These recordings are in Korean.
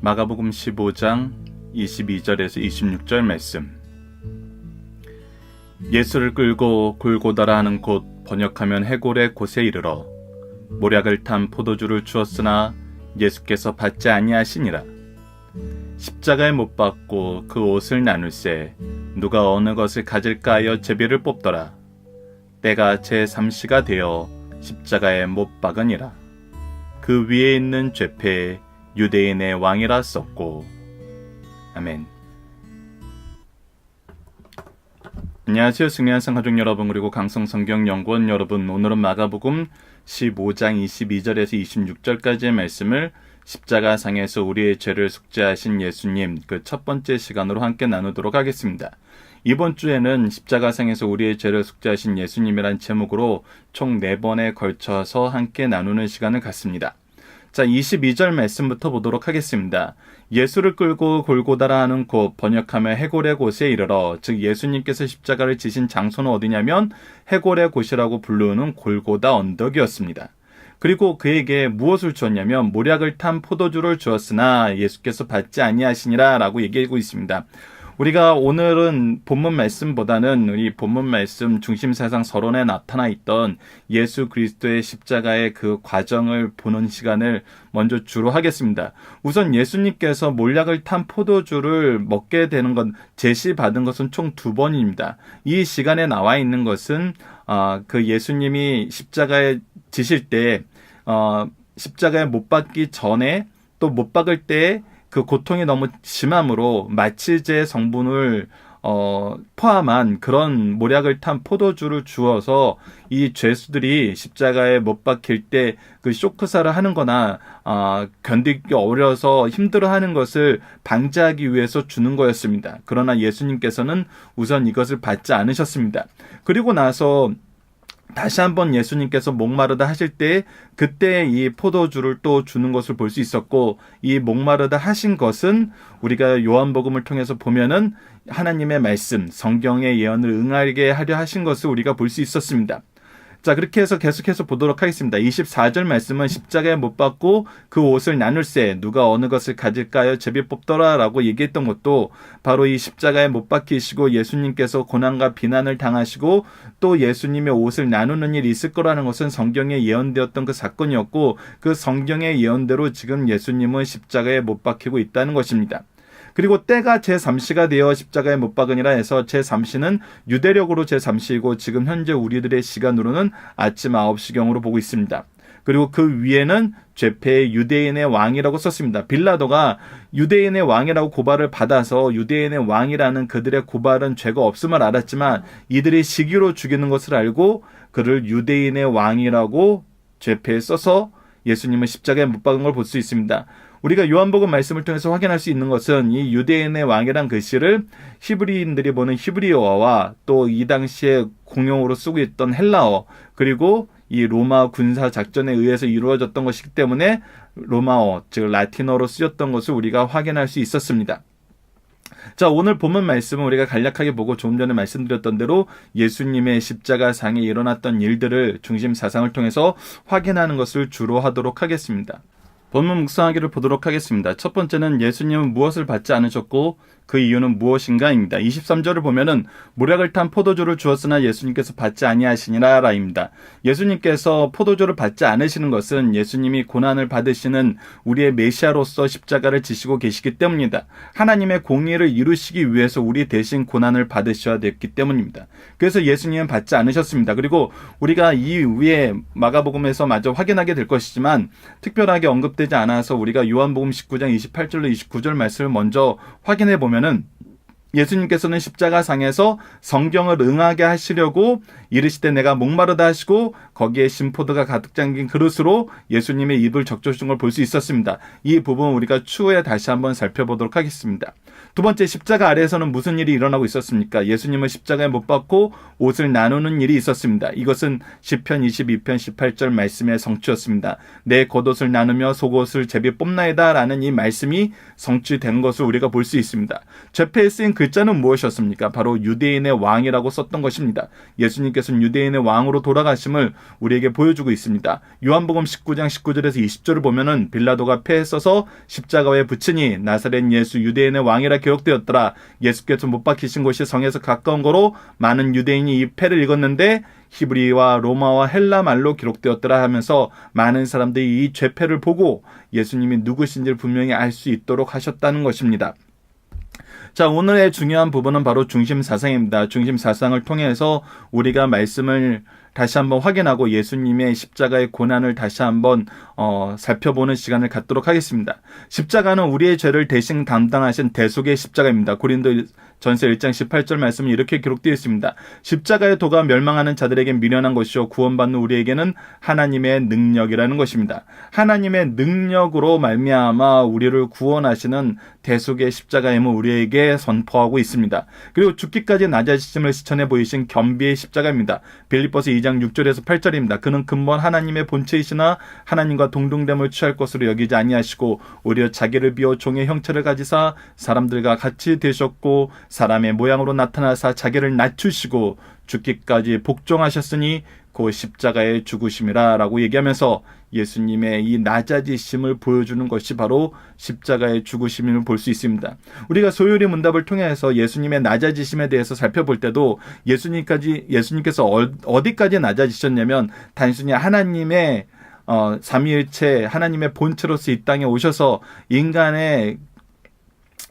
마가복음 15장 22절에서 26절 말씀. 예수를 끌고 골고다라 하는 곳, 번역하면 해골의 곳에 이르러 모략을 탄 포도주를 주었으나 예수께서 받지 아니하시니라. 십자가에 못 박고 그 옷을 나눌세 누가 어느 것을 가질까 하여 제비를 뽑더라. 때가 제3시가 되어 십자가에 못 박으니라. 그 위에 있는 죄패에 유대인의 왕이라 썼고. 아멘. 안녕하세요. 승리한상 가족 여러분, 그리고 강성성경연구원 여러분. 오늘은 마가복음 15장 22절에서 26절까지의 말씀을 십자가상에서 우리의 죄를 속죄하신 예수님, 그 첫 번째 시간으로 함께 나누도록 하겠습니다. 이번 주에는 십자가상에서 우리의 죄를 속죄하신 예수님이란 제목으로 총 4번에 걸쳐서 함께 나누는 시간을 갖습니다. 자, 22절 말씀부터 보도록 하겠습니다. 예수를 끌고 골고다라 하는 곳, 번역하면 해골의 곳에 이르러, 즉 예수님께서 십자가를 지신 장소는 어디냐면 해골의 곳이라고 부르는 골고다 언덕이었습니다. 그리고 그에게 무엇을 주었냐면 모략을 탄 포도주를 주었으나 예수께서 받지 아니하시니라 라고 얘기하고 있습니다. 우리가 오늘은 본문 말씀보다는 우리 본문 말씀 중심사상 서론에 나타나 있던 예수 그리스도의 십자가의 그 과정을 보는 시간을 먼저 주로 하겠습니다. 우선 예수님께서 몰약을 탄 포도주를 먹게 되는 건 제시받은 것은 총 2번입니다. 이 시간에 나와 있는 것은 그 예수님이 십자가에 지실 때 십자가에 못 박기 전에 또 못 박을 때 그 고통이 너무 심함으로 마취제 성분을 포함한 그런 모략을 탄 포도주를 주어서 이 죄수들이 십자가에 못 박힐 때 그 쇼크사를 하는 거나 견디기 어려서 힘들어하는 것을 방지하기 위해서 주는 거였습니다. 그러나 예수님께서는 우선 이것을 받지 않으셨습니다. 그리고 나서 다시 한번 예수님께서 목마르다 하실 때 그때 이 포도주를 또 주는 것을 볼 수 있었고, 이 목마르다 하신 것은 우리가 요한복음을 통해서 보면은 하나님의 말씀, 성경의 예언을 응하게 하려 하신 것을 우리가 볼 수 있었습니다. 자, 그렇게 해서 계속해서 보도록 하겠습니다. 24절 말씀은 십자가에 못 박고 그 옷을 나눌세 누가 어느 것을 가질까요? 제비 뽑더라 라고 얘기했던 것도 바로 이 십자가에 못 박히시고 예수님께서 고난과 비난을 당하시고 또 예수님의 옷을 나누는 일이 있을 거라는 것은 성경에 예언되었던 그 사건이었고, 그 성경의 예언대로 지금 예수님은 십자가에 못 박히고 있다는 것입니다. 그리고 때가 제3시가 되어 십자가에 못 박으니라 해서 제3시는 유대력으로 제3시이고 지금 현재 우리들의 시간으로는 아침 9시경으로 보고 있습니다. 그리고 그 위에는 죄패의 유대인의 왕이라고 썼습니다. 빌라도가 유대인의 왕이라고 고발을 받아서 유대인의 왕이라는 그들의 고발은 죄가 없음을 알았지만 이들이 시기로 죽이는 것을 알고 그를 유대인의 왕이라고 죄패에 써서 예수님은 십자가에 못 박은 걸 볼 수 있습니다. 우리가 요한복음 말씀을 통해서 확인할 수 있는 것은 이 유대인의 왕이란 글씨를 히브리인들이 보는 히브리어와 또 이 당시에 공용어로 쓰고 있던 헬라어, 그리고 이 로마 군사 작전에 의해서 이루어졌던 것이기 때문에 로마어, 즉 라틴어로 쓰였던 것을 우리가 확인할 수 있었습니다. 자, 오늘 본문 말씀은 우리가 간략하게 보고 조금 전에 말씀드렸던 대로 예수님의 십자가상에 일어났던 일들을 중심 사상을 통해서 확인하는 것을 주로 하도록 하겠습니다. 본문 묵상하기를 보도록 하겠습니다. 첫 번째는 예수님은 무엇을 받지 않으셨고 그 이유는 무엇인가입니다. 23절을 보면은 모략을 탄 포도주를 주었으나 예수님께서 받지 아니하시니라 라입니다. 예수님께서 포도주를 받지 않으시는 것은 예수님이 고난을 받으시는 우리의 메시아로서 십자가를 지시고 계시기 때문입니다. 하나님의 공의를 이루시기 위해서 우리 대신 고난을 받으셔야 됐기 때문입니다. 그래서 예수님은 받지 않으셨습니다. 그리고 우리가 이 위에 마가복음에서 마저 확인하게 될 것이지만 특별하게 언급되지 않아서 우리가 요한복음 19장 28절로 29절 말씀을 먼저 확인해 보면 예수님께서는 십자가상에서 성경을 응하게 하시려고 이르시되 내가 목마르다 하시고 거기에 신포도가 가득 잠긴 그릇으로 예수님의 입을 적셔주신 걸 볼 수 있었습니다. 이 부분 우리가 추후에 다시 한번 살펴보도록 하겠습니다. 두 번째, 십자가 아래에서는 무슨 일이 일어나고 있었습니까? 예수님은 십자가에 못 박고 옷을 나누는 일이 있었습니다. 이것은 시편 22편 18절 말씀의 성취였습니다. 내 겉옷을 나누며 속옷을 제비 뽑나이다 라는 이 말씀이 성취된 것을 우리가 볼 수 있습니다. 죄패에 쓰인 글자는 무엇이었습니까? 바로 유대인의 왕이라고 썼던 것입니다. 예수님께서는 유대인의 왕으로 돌아가심을 우리에게 보여주고 있습니다. 요한복음 19장 19절에서 20절을 보면은 빌라도가 패에 써서 십자가에 붙이니 나사렛 예수 유대인의 왕이라 기록되었더라. 예수께서 못 박히신 곳이 성에서 가까운 거로 많은 유대인이 이 패를 읽었는데 히브리와 로마와 헬라 말로 기록되었더라 하면서 많은 사람들이 이 죄패를 보고 예수님이 누구신지를 분명히 알 수 있도록 하셨다는 것입니다. 자, 오늘의 중요한 부분은 바로 중심 사상입니다. 중심 사상을 통해서 우리가 말씀을 다시 한번 확인하고 예수님의 십자가의 고난을 다시 한번 살펴보는 시간을 갖도록 하겠습니다. 십자가는 우리의 죄를 대신 담당하신 대속의 십자가입니다. 고린도전서 1장 18절 말씀은 이렇게 기록되어 있습니다. 십자가의 도가 멸망하는 자들에게 미련한 것이요 구원받는 우리에게는 하나님의 능력이라는 것입니다. 하나님의 능력으로 말미암아 우리를 구원하시는 대속의 십자가임을 우리에게 선포하고 있습니다. 그리고 죽기까지 낮아지심을 실천해 보이신 겸비의 십자가입니다. 빌립보서 2장 6절에서 8절입니다. 그는 근본 하나님의 본체이시나 하나님과 동등됨을 취할 것으로 여기지 아니하시고 오히려 자기를 비워 종의 형체를 가지사 사람들과 같이 되셨고 사람의 모양으로 나타나사 자기를 낮추시고 죽기까지 복종하셨으니 그 십자가의 죽으심이라 라고 얘기하면서 예수님의 이 낮아지심을 보여주는 것이 바로 십자가의 죽으심을 볼 수 있습니다. 우리가 소요리 문답을 통해서 예수님의 낮아지심에 대해서 살펴볼 때도 예수님께서 어디까지 낮아지셨냐면 단순히 하나님의 삼위일체 하나님의 본체로서 이 땅에 오셔서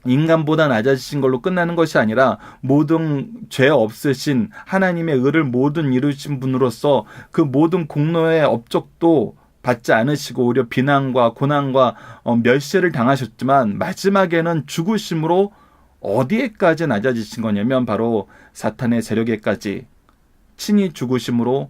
인간보다 낮아지신 걸로 끝나는 것이 아니라 모든 죄 없으신 하나님의 의를 모든 이루신 분으로서 그 모든 공로의 업적도 받지 않으시고 오히려 비난과 고난과 멸시를 당하셨지만 마지막에는 죽으심으로 어디에까지 낮아지신 거냐면 바로 사탄의 세력에까지 친히 죽으심으로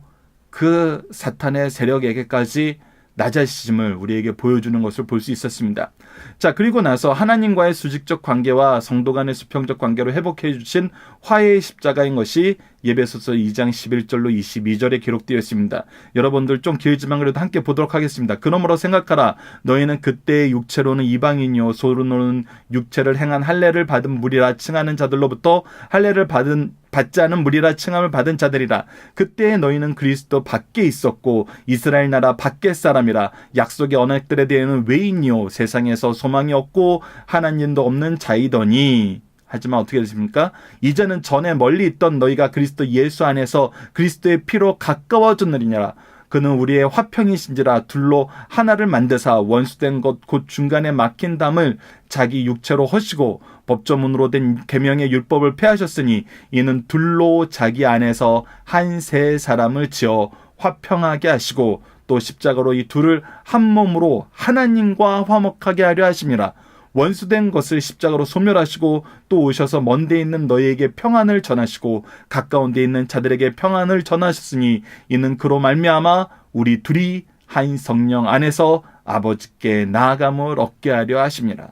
그 사탄의 세력에게까지 낮아지심을 우리에게 보여주는 것을 볼 수 있었습니다. 자, 그리고 나서 하나님과의 수직적 관계와 성도 간의 수평적 관계로 회복해 주신 화해의 십자가인 것이 예배소서 2장 11절로 22절에 기록되어 있습니다. 여러분들 좀 길지만 그래도 함께 보도록 하겠습니다. 그러므로 생각하라. 너희는 그때의 육체로는 이방인이요 소로는 육체를 행한 할례를 받은 무리라 칭하는 자들로부터 할례를 받지 않은 무리라 칭함을 받은 자들이라. 그때에 너희는 그리스도 밖에 있었고 이스라엘 나라 밖의 사람이라. 약속의 언약들에 대해서는 외인이요 세상에서 소망이 없고 하나님도 없는 자이더니. 하지만 어떻게 되십니까? 이제는 전에 멀리 있던 너희가 그리스도 예수 안에서 그리스도의 피로 가까워졌느니라. 그는 우리의 화평이신지라. 둘로 하나를 만드사 원수된 것 곧 중간에 막힌 담을 자기 육체로 허시고 법조문으로 된 계명의 율법을 폐하셨으니 이는 둘로 자기 안에서 한 세 사람을 지어 화평하게 하시고 또 십자가로 이 둘을 한 몸으로 하나님과 화목하게 하려 하심이라. 원수된 것을 십자가로 소멸하시고 또 오셔서 먼 데 있는 너희에게 평안을 전하시고 가까운 데 있는 자들에게 평안을 전하셨으니 이는 그로 말미암아 우리 둘이 한 성령 안에서 아버지께 나아감을 얻게 하려 하심이라.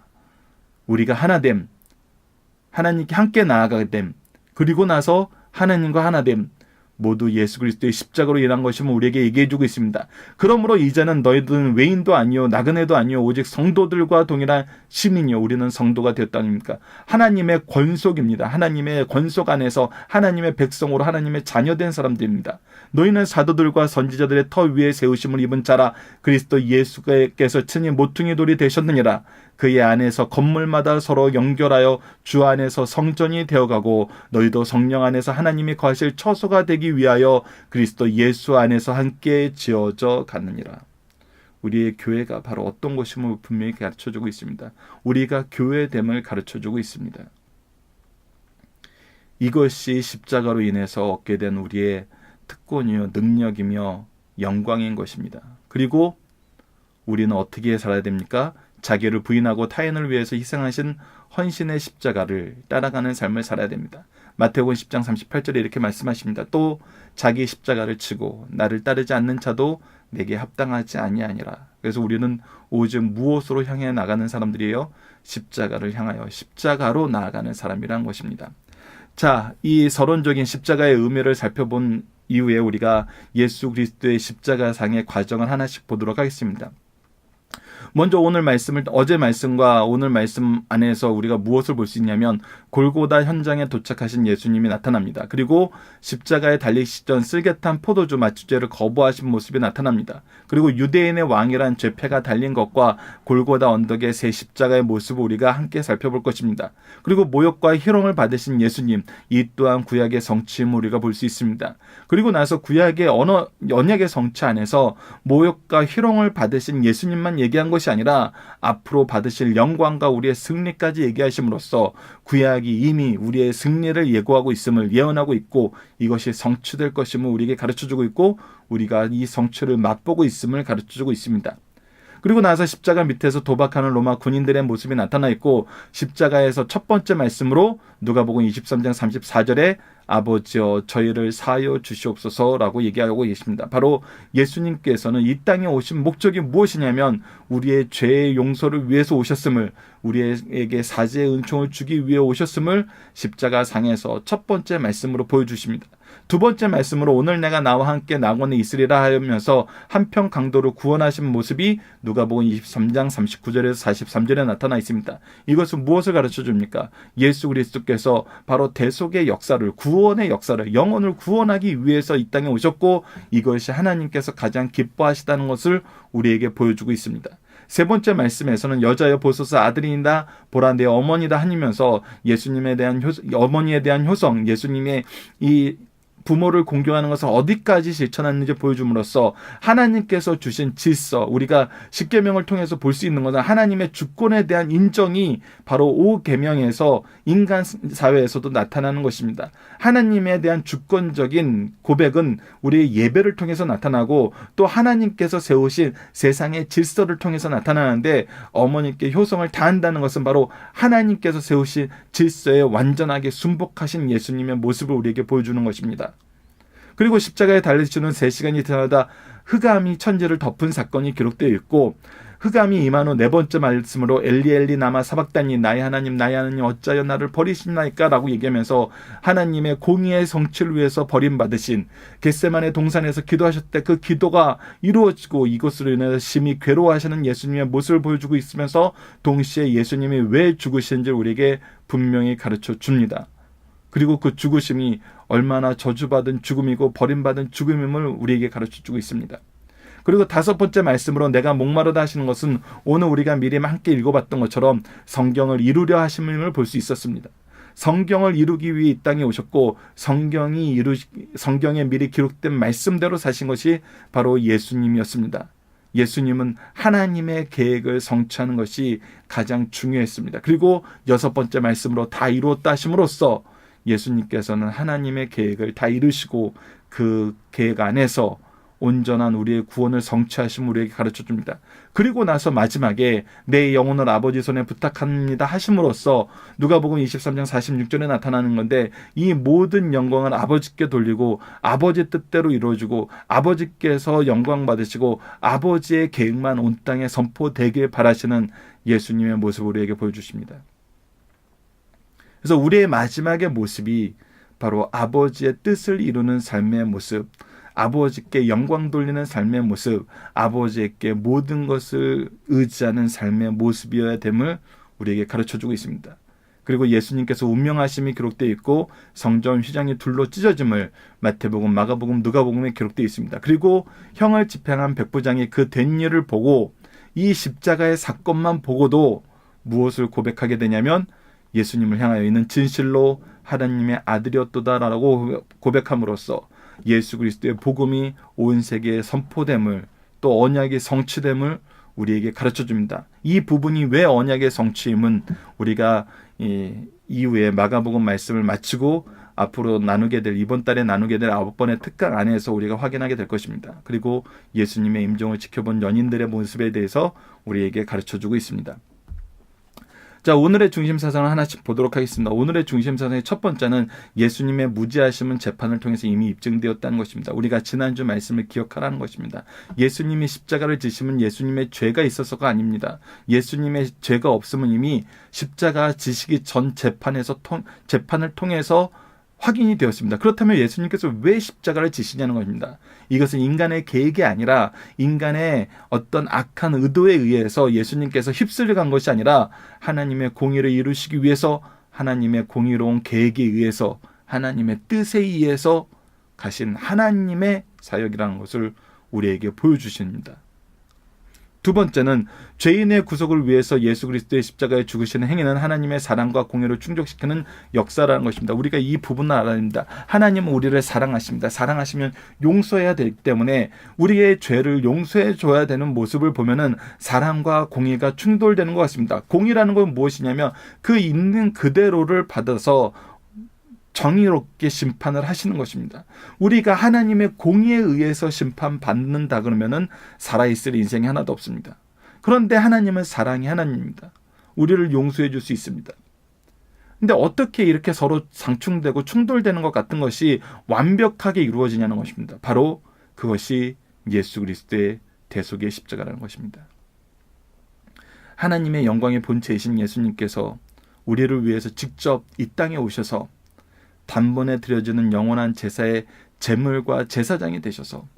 우리가 하나됨, 하나님께 함께 나아가게 됨, 그리고 나서 하나님과 하나됨, 모두 예수 그리스도의 십자가로 인한 것임을 우리에게 얘기해주고 있습니다. 그러므로 이제는 너희들은 외인도 아니요 나그네도 아니요 오직 성도들과 동일한 시민이요. 우리는 성도가 되었다 아닙니까? 하나님의 권속입니다. 하나님의 권속 안에서 하나님의 백성으로 하나님의 자녀된 사람들입니다. 너희는 사도들과 선지자들의 터 위에 세우심을 입은 자라. 그리스도 예수께서 친히 모퉁이 돌이 되셨느니라. 그의 안에서 건물마다 서로 연결하여 주 안에서 성전이 되어가고 너희도 성령 안에서 하나님이 거하실 처소가 되기 위하여 그리스도 예수 안에서 함께 지어져 갔느니라. 우리의 교회가 바로 어떤 것임을 분명히 가르쳐주고 있습니다. 우리가 교회됨을 가르쳐주고 있습니다. 이것이 십자가로 인해서 얻게 된 우리의 특권이요 능력이며 영광인 것입니다. 그리고 우리는 어떻게 살아야 됩니까? 자기를 부인하고 타인을 위해서 희생하신 헌신의 십자가를 따라가는 삶을 살아야 됩니다. 마태복음 10장 38절에 이렇게 말씀하십니다. 또 자기 십자가를 치고 나를 따르지 않는 자도 내게 합당하지 아니하니라. 그래서 우리는 오직 무엇으로 향해 나가는 사람들이에요? 십자가를 향하여 십자가로 나아가는 사람이란 것입니다. 자, 이 서론적인 십자가의 의미를 살펴본 이후에 우리가 예수 그리스도의 십자가상의 과정을 하나씩 보도록 하겠습니다. 먼저 어제 말씀과 오늘 말씀 안에서 우리가 무엇을 볼 수 있냐면 골고다 현장에 도착하신 예수님이 나타납니다. 그리고 십자가에 달리시기 전 쓸개탄 포도주 맞추제를 거부하신 모습이 나타납니다. 그리고 유대인의 왕이란 죄패가 달린 것과 골고다 언덕의 새 십자가의 모습을 우리가 함께 살펴볼 것입니다. 그리고 모욕과 희롱을 받으신 예수님, 이 또한 구약의 성취임을 우리가 볼 수 있습니다. 그리고 나서 구약의 언약의 성취 안에서 모욕과 희롱을 받으신 예수님만 얘기한 것이 아니라 앞으로 받으실 영광과 우리의 승리까지 얘기하심으로써 구약이 이미 우리의 승리를 예고하고 있음을 예언하고 있고 이것이 성취될 것임을 우리에게 가르쳐주고 있고 우리가 이 성취를 맛보고 있음을 가르쳐주고 있습니다. 그리고 나서 십자가 밑에서 도박하는 로마 군인들의 모습이 나타나 있고 십자가에서 첫 번째 말씀으로 누가복음 23장 34절에 아버지여 저희를 사하여 주시옵소서라고 얘기하고 계십니다. 바로 예수님께서는 이 땅에 오신 목적이 무엇이냐면 우리의 죄의 용서를 위해서 오셨음을, 우리에게 사죄의 은총을 주기 위해 오셨음을 십자가 상에서 첫 번째 말씀으로 보여주십니다. 두 번째 말씀으로 오늘 내가 나와 함께 낙원에 있으리라 하면서 한편 강도를 구원하신 모습이 누가복음 23장 39절에서 43절에 나타나 있습니다. 이것은 무엇을 가르쳐 줍니까? 예수 그리스도께서 바로 대속의 역사를, 구원의 역사를, 영혼을 구원하기 위해서 이 땅에 오셨고 이것이 하나님께서 가장 기뻐하시다는 것을 우리에게 보여주고 있습니다. 세 번째 말씀에서는 여자여 보소서 아들이다 보라 내 어머니다 하면서 예수님에 대한 어머니에 대한 효성, 예수님의 이 부모를 공경하는 것을 어디까지 실천하는지 보여줌으로써 하나님께서 주신 질서, 우리가 십계명을 통해서 볼 수 있는 것은 하나님의 주권에 대한 인정이 바로 5계명에서 인간 사회에서도 나타나는 것입니다. 하나님에 대한 주권적인 고백은 우리의 예배를 통해서 나타나고 또 하나님께서 세우신 세상의 질서를 통해서 나타나는데 어머니께 효성을 다한다는 것은 바로 하나님께서 세우신 질서에 완전하게 순복하신 예수님의 모습을 우리에게 보여주는 것입니다. 그리고 십자가에 달리시는 3시간이 지나다 흑암이 천지를 덮은 사건이 기록되어 있고 흑암이 임한 후 네 번째 말씀으로 엘리 엘리 나마 사박다니 나의 하나님 어찌하여 나를 버리시나이까 라고 얘기하면서 하나님의 공의의 성취를 위해서 버림받으신 겟세마네 동산에서 기도하셨을 때 그 기도가 이루어지고 이것으로 인해서 심히 괴로워하시는 예수님의 모습을 보여주고 있으면서 동시에 예수님이 왜 죽으신지 우리에게 분명히 가르쳐 줍니다. 그리고 그 죽으심이 얼마나 저주받은 죽음이고 버림받은 죽음임을 우리에게 가르쳐주고 있습니다. 그리고 다섯 번째 말씀으로 내가 목마르다 하시는 것은 오늘 우리가 미리 함께 읽어봤던 것처럼 성경을 이루려 하심을 볼 수 있었습니다. 성경을 이루기 위해 이 땅에 오셨고 성경에 미리 기록된 말씀대로 사신 것이 바로 예수님이었습니다. 예수님은 하나님의 계획을 성취하는 것이 가장 중요했습니다. 그리고 여섯 번째 말씀으로 다 이루었다 하심으로써 예수님께서는 하나님의 계획을 다 이루시고 그 계획 안에서 온전한 우리의 구원을 성취하심을 우리에게 가르쳐줍니다. 그리고 나서 마지막에 내 영혼을 아버지 손에 부탁합니다 하심으로써 누가복음 23장 46절에 나타나는 건데 이 모든 영광을 아버지께 돌리고 아버지 뜻대로 이루어지고 아버지께서 영광 받으시고 아버지의 계획만 온 땅에 선포되길 바라시는 예수님의 모습을 우리에게 보여주십니다. 그래서 우리의 마지막의 모습이 바로 아버지의 뜻을 이루는 삶의 모습, 아버지께 영광 돌리는 삶의 모습, 아버지께 모든 것을 의지하는 삶의 모습이어야 됨을 우리에게 가르쳐주고 있습니다. 그리고 예수님께서 운명하심이 기록되어 있고 성전 휘장이 둘로 찢어짐을 마태복음, 마가복음, 누가복음에 기록되어 있습니다. 그리고 형을 집행한 백부장이 그 된 일을 보고 이 십자가의 사건만 보고도 무엇을 고백하게 되냐면 예수님을 향하여 있는 진실로 하나님의 아들이었도다라고 고백함으로써 예수 그리스도의 복음이 온 세계에 선포됨을 또 언약의 성취됨을 우리에게 가르쳐줍니다. 이 부분이 왜 언약의 성취임은 우리가 이후에 마가복음 말씀을 마치고 앞으로 이번 달에 나누게 될 9번의 특강 안에서 우리가 확인하게 될 것입니다. 그리고 예수님의 임종을 지켜본 연인들의 모습에 대해서 우리에게 가르쳐주고 있습니다. 자, 오늘의 중심사상을 하나씩 보도록 하겠습니다. 오늘의 중심사상의 첫 번째는 예수님의 무죄하심은 재판을 통해서 이미 입증되었다는 것입니다. 우리가 지난주 말씀을 기억하라는 것입니다. 예수님이 십자가를 지심은 예수님의 죄가 있어서가 아닙니다. 예수님의 죄가 없음은 이미 십자가 지시기 전 재판을 통해서 확인이 되었습니다. 그렇다면 예수님께서 왜 십자가를 지시냐는 것입니다. 이것은 인간의 계획이 아니라 인간의 어떤 악한 의도에 의해서 예수님께서 휩쓸려 간 것이 아니라 하나님의 공의를 이루시기 위해서, 하나님의 공의로운 계획에 의해서, 하나님의 뜻에 의해서 가신 하나님의 사역이라는 것을 우리에게 보여주십니다. 두 번째는 죄인의 구속을 위해서 예수 그리스도의 십자가에 죽으시는 행위는 하나님의 사랑과 공의를 충족시키는 역사라는 것입니다. 우리가 이 부분을 알아야 됩니다. 하나님은 우리를 사랑하십니다. 사랑하시면 용서해야 되기 때문에 우리의 죄를 용서해 줘야 되는 모습을 보면은 사랑과 공의가 충돌되는 것 같습니다. 공의라는 건 무엇이냐면 그 있는 그대로를 받아서 정의롭게 심판을 하시는 것입니다. 우리가 하나님의 공의에 의해서 심판받는다 그러면은 살아있을 인생이 하나도 없습니다. 그런데 하나님은 사랑의 하나님입니다. 우리를 용서해 줄 수 있습니다. 근데 어떻게 이렇게 서로 상충되고 충돌되는 것 같은 것이 완벽하게 이루어지냐는 것입니다. 바로 그것이 예수 그리스도의 대속의 십자가라는 것입니다. 하나님의 영광의 본체이신 예수님께서 우리를 위해서 직접 이 땅에 오셔서 단번에 드려지는 영원한 제사의 제물과 제사장이 되셔서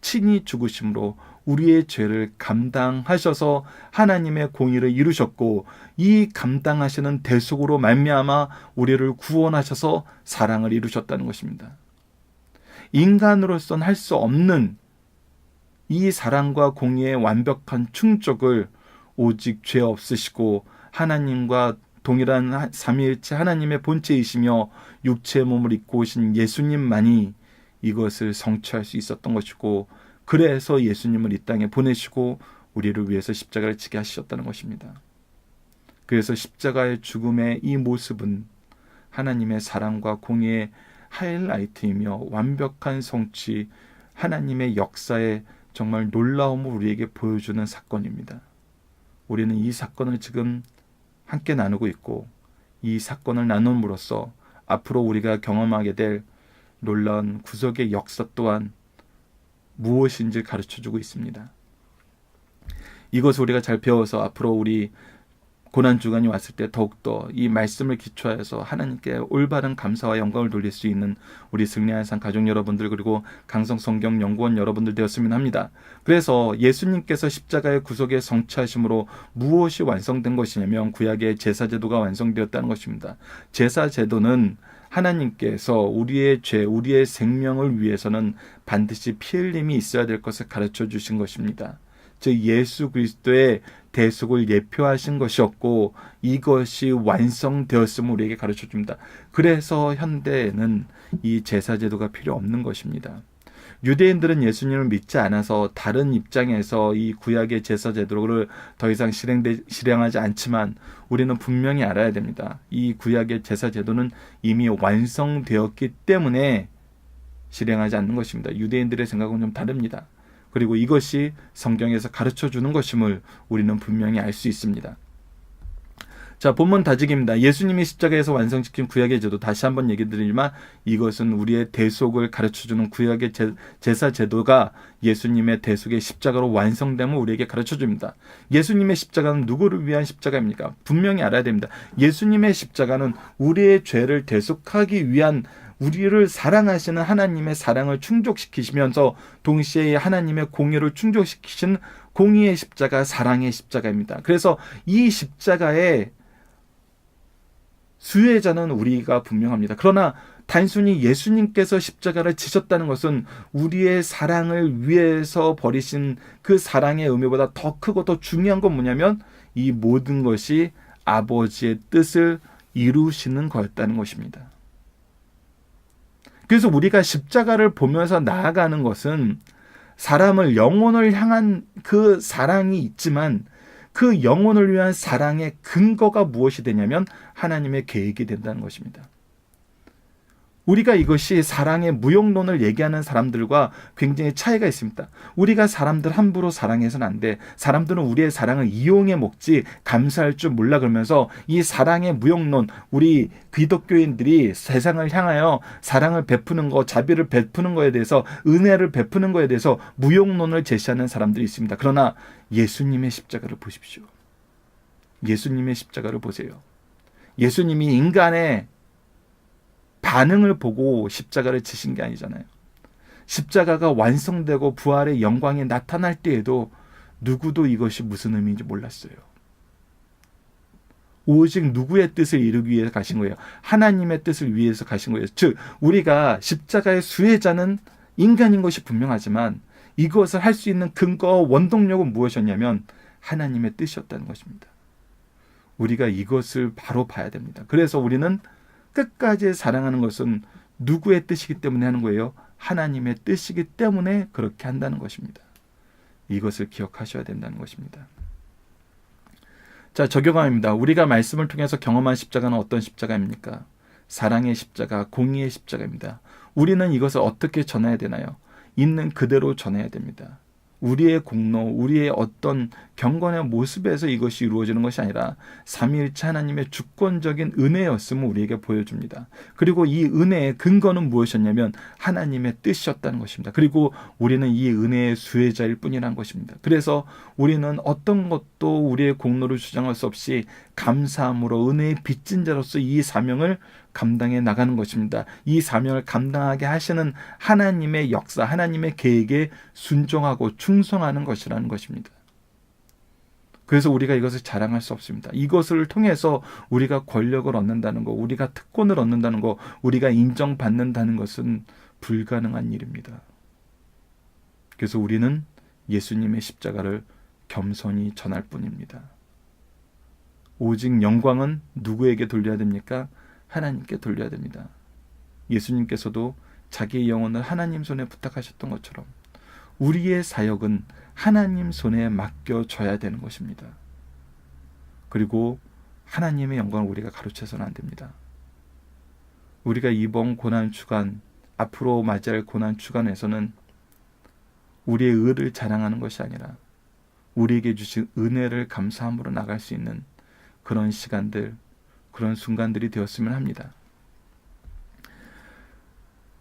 친히 죽으심으로 우리의 죄를 감당하셔서 하나님의 공의를 이루셨고, 이 감당하시는 대속으로 말미암아 우리를 구원하셔서 사랑을 이루셨다는 것입니다. 인간으로서는 할 수 없는 이 사랑과 공의의 완벽한 충족을 오직 죄 없으시고 하나님과 동일한 삼위일체 하나님의 본체이시며 육체의 몸을 입고 오신 예수님만이 이것을 성취할 수 있었던 것이고, 그래서 예수님을 이 땅에 보내시고 우리를 위해서 십자가를 지게 하셨다는 것입니다. 그래서 십자가의 죽음의 이 모습은 하나님의 사랑과 공의의 하이라이트이며 완벽한 성취, 하나님의 역사의 정말 놀라움을 우리에게 보여주는 사건입니다. 우리는 이 사건을 지금 함께 나누고 있고, 이 사건을 나눔으로써 앞으로 우리가 경험하게 될 놀라운 구속의 역사 또한 무엇인지 가르쳐주고 있습니다. 이것을 우리가 잘 배워서 앞으로 우리 고난주간이 왔을 때 더욱더 이 말씀을 기초해서 하나님께 올바른 감사와 영광을 돌릴 수 있는 우리 승리의 산 가족 여러분들, 그리고 강성성경연구원 여러분들 되었으면 합니다. 그래서 예수님께서 십자가의 구속의 성취하심으로 무엇이 완성된 것이냐면 구약의 제사제도가 완성되었다는 것입니다. 제사제도는 하나님께서 우리의 죄, 우리의 생명을 위해서는 반드시 피 흘림이 있어야 될 것을 가르쳐 주신 것입니다. 즉 예수 그리스도의 대속을 예표하신 것이었고, 이것이 완성되었음을 우리에게 가르쳐 줍니다. 그래서 현대에는 이 제사제도가 필요 없는 것입니다. 유대인들은 예수님을 믿지 않아서 다른 입장에서 이 구약의 제사제도를 더 이상 실행하지 않지만, 우리는 분명히 알아야 됩니다. 이 구약의 제사제도는 이미 완성되었기 때문에 실행하지 않는 것입니다. 유대인들의 생각은 좀 다릅니다. 그리고 이것이 성경에서 가르쳐주는 것임을 우리는 분명히 알 수 있습니다. 자, 본문 다지기입니다. 예수님이 십자가에서 완성시킨 구약의 제도, 다시 한번 얘기 드리지만 이것은 우리의 대속을 가르쳐주는 구약의 제사 제도가 예수님의 대속의 십자가로 완성됨을 우리에게 가르쳐줍니다. 예수님의 십자가는 누구를 위한 십자가입니까? 분명히 알아야 됩니다. 예수님의 십자가는 우리의 죄를 대속하기 위한, 우리를 사랑하시는 하나님의 사랑을 충족시키시면서 동시에 하나님의 공의를 충족시키신 공의의 십자가, 사랑의 십자가입니다. 그래서 이 십자가의 수혜자는 우리가 분명합니다. 그러나 단순히 예수님께서 십자가를 지셨다는 것은 우리의 사랑을 위해서 버리신 그 사랑의 의미보다 더 크고 더 중요한 건 뭐냐면 이 모든 것이 아버지의 뜻을 이루시는 거였다는 것입니다. 그래서 우리가 십자가를 보면서 나아가는 것은 사람을, 영혼을 향한 그 사랑이 있지만 그 영혼을 위한 사랑의 근거가 무엇이 되냐면 하나님의 계획이 된다는 것입니다. 우리가 이것이 사랑의 무용론을 얘기하는 사람들과 굉장히 차이가 있습니다. 우리가 사람들 함부로 사랑해서는 안 돼. 사람들은 우리의 사랑을 이용해 먹지 감사할 줄 몰라 그러면서 이 사랑의 무용론, 우리 기독교인들이 세상을 향하여 사랑을 베푸는 거, 자비를 베푸는 거에 대해서, 은혜를 베푸는 거에 대해서 무용론을 제시하는 사람들이 있습니다. 그러나 예수님의 십자가를 보십시오. 예수님의 십자가를 보세요. 예수님이 인간의 반응을 보고 십자가를 지신 게 아니잖아요. 십자가가 완성되고 부활의 영광이 나타날 때에도 누구도 이것이 무슨 의미인지 몰랐어요. 오직 누구의 뜻을 이루기 위해서 가신 거예요. 하나님의 뜻을 위해서 가신 거예요. 즉 우리가 십자가의 수혜자는 인간인 것이 분명하지만 이것을 할 수 있는 근거와 원동력은 무엇이었냐면 하나님의 뜻이었다는 것입니다. 우리가 이것을 바로 봐야 됩니다. 그래서 우리는 끝까지 사랑하는 것은 누구의 뜻이기 때문에 하는 거예요? 하나님의 뜻이기 때문에 그렇게 한다는 것입니다. 이것을 기억하셔야 된다는 것입니다. 자, 적용함입니다. 우리가 말씀을 통해서 경험한 십자가는 어떤 십자가입니까? 사랑의 십자가, 공의의 십자가입니다. 우리는 이것을 어떻게 전해야 되나요? 있는 그대로 전해야 됩니다. 우리의 공로, 우리의 어떤 경건의 모습에서 이것이 이루어지는 것이 아니라 삼위일체 하나님의 주권적인 은혜였음을 우리에게 보여줍니다. 그리고 이 은혜의 근거는 무엇이었냐면 하나님의 뜻이었다는 것입니다. 그리고 우리는 이 은혜의 수혜자일 뿐이라는 것입니다. 그래서 우리는 어떤 것도 우리의 공로를 주장할 수 없이 감사함으로 은혜의 빚진 자로서 이 사명을 감당해 나가는 것입니다. 이 사명을 감당하게 하시는 하나님의 역사, 하나님의 계획에 순종하고 충성하는 것이라는 것입니다. 그래서 우리가 이것을 자랑할 수 없습니다. 이것을 통해서 우리가 권력을 얻는다는 것, 우리가 특권을 얻는다는 것, 우리가 인정받는다는 것은 불가능한 일입니다. 그래서 우리는 예수님의 십자가를 겸손히 전할 뿐입니다. 오직 영광은 누구에게 돌려야 됩니까? 하나님께 돌려야 됩니다. 예수님께서도 자기의 영혼을 하나님 손에 부탁하셨던 것처럼 우리의 사역은 하나님 손에 맡겨져야 되는 것입니다. 그리고 하나님의 영광을 우리가 가로채서는 안 됩니다. 우리가 이번 고난주간, 앞으로 맞이할 고난주간에서는 우리의 의를 자랑하는 것이 아니라 우리에게 주신 은혜를 감사함으로 나갈 수 있는 그런 시간들, 그런 순간들이 되었으면 합니다.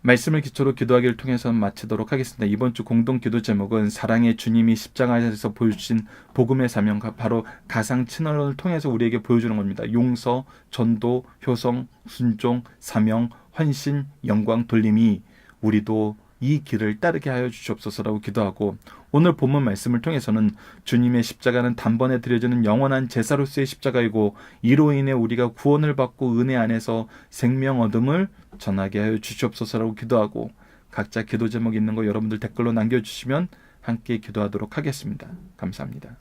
말씀을 기초로 기도하기를 통해서 마치도록 하겠습니다. 이번 주 공동 기도 제목은 사랑의 주님이 십자가에서 보여주신 복음의 사명과 바로 가상 친언을 통해서 우리에게 보여주는 겁니다. 용서, 전도, 효성, 순종, 사명, 헌신, 영광, 돌림이 우리도 이 길을 따르게 하여 주시옵소서라고 기도하고, 오늘 본문 말씀을 통해서는 주님의 십자가는 단번에 드려지는 영원한 제사로서의 십자가이고 이로 인해 우리가 구원을 받고 은혜 안에서 생명 얻음을 전하게 하여 주시옵소서라고 기도하고, 각자 기도 제목 있는 거 여러분들 댓글로 남겨주시면 함께 기도하도록 하겠습니다. 감사합니다.